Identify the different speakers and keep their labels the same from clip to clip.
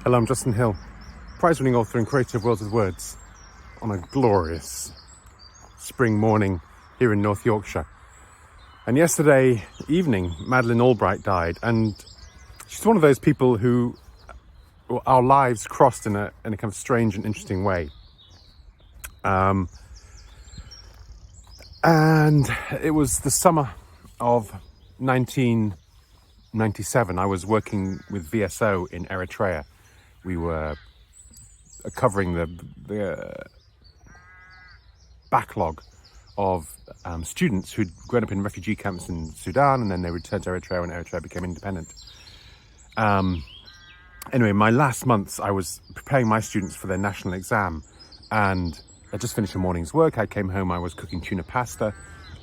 Speaker 1: Hello, I'm Justin Hill, prize-winning author and creator of Worlds with Words, on a glorious spring morning here in North Yorkshire. And yesterday evening, Madeleine Albright died, and she's one of those people who our lives crossed in a kind of strange and interesting way. And it was the summer of 1997. I was working with VSO in Eritrea. We were covering the backlog of students who'd grown up in refugee camps in Sudan, and then they returned to Eritrea when Eritrea became independent. Anyway, my last months, I was preparing my students for their national exam, and I just finished a morning's work. I came home, I was cooking tuna pasta,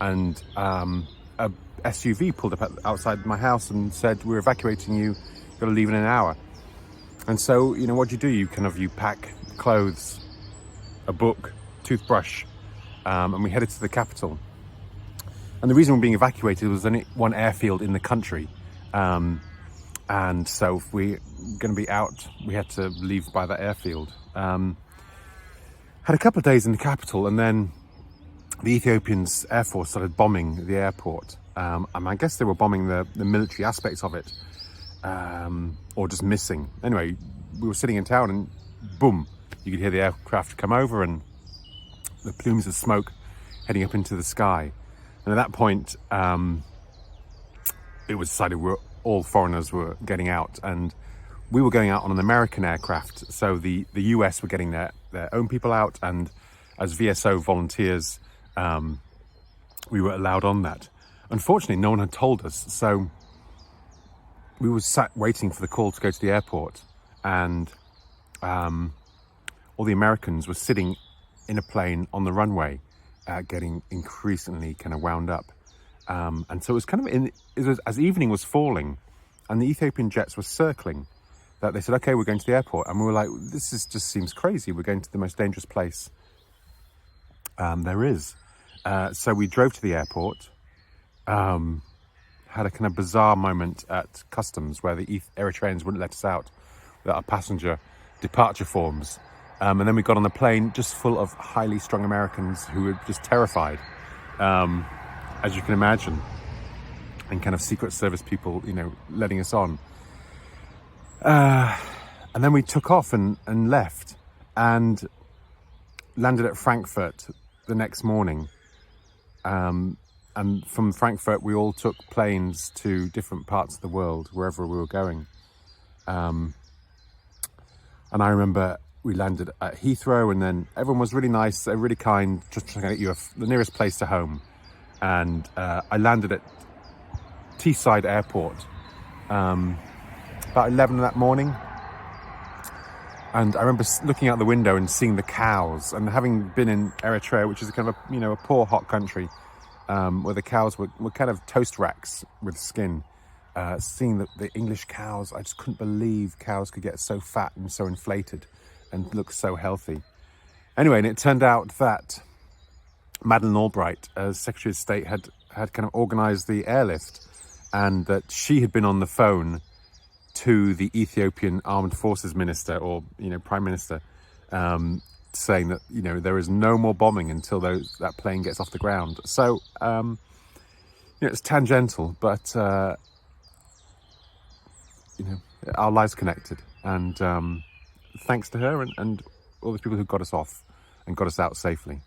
Speaker 1: and a SUV pulled up outside my house and said, "We're evacuating you, you've got to leave in an hour." And so, what do? You pack clothes, a book, toothbrush, and we headed to the capital. And the reason we're being evacuated was only one airfield in the country. And so if we're going to be out, we had to leave by that airfield. Had a couple of days in the capital, and then the Ethiopian's Air Force started bombing the airport. And I guess they were bombing the military aspects of it. Or just missing. Anyway, we were sitting in town and boom, you could hear the aircraft come over and the plumes of smoke heading up into the sky. And at that point, it was decided all foreigners were getting out, and we were going out on an American aircraft. So the US were getting their own people out, and as VSO volunteers, we were allowed on that. Unfortunately, no one had told us, so we were sat waiting for the call to go to the airport, and all the Americans were sitting in a plane on the runway, getting increasingly kind of wound up. And so it was as evening was falling and the Ethiopian jets were circling, that they said, "Okay, we're going to the airport." And we were like, just seems crazy. We're going to the most dangerous place there is. So we drove to the airport, had a kind of bizarre moment at customs where the Eritreans wouldn't let us out without our passenger departure forms. And then we got on the plane just full of highly strung Americans who were just terrified, as you can imagine, and kind of Secret Service people, letting us on. And then we took off and left and landed at Frankfurt the next morning. And from Frankfurt, we all took planes to different parts of the world, wherever we were going. And I remember we landed at Heathrow, and then everyone was really nice, really kind, just trying to get you the nearest place to home. And I landed at Teesside Airport about 11 that morning. And I remember looking out the window and seeing the cows, and having been in Eritrea, which is a kind of a poor, hot country, where the cows were kind of toast racks with skin. Seeing the English cows, I just couldn't believe cows could get so fat and so inflated and look so healthy. Anyway, and it turned out that Madeleine Albright, as Secretary of State, had kind of organised the airlift, and that she had been on the phone to the Ethiopian Armed Forces Minister, or Prime Minister, saying that there is no more bombing until that plane gets off the ground. So it's tangential, but our lives connected, and thanks to her and all the people who got us off and got us out safely.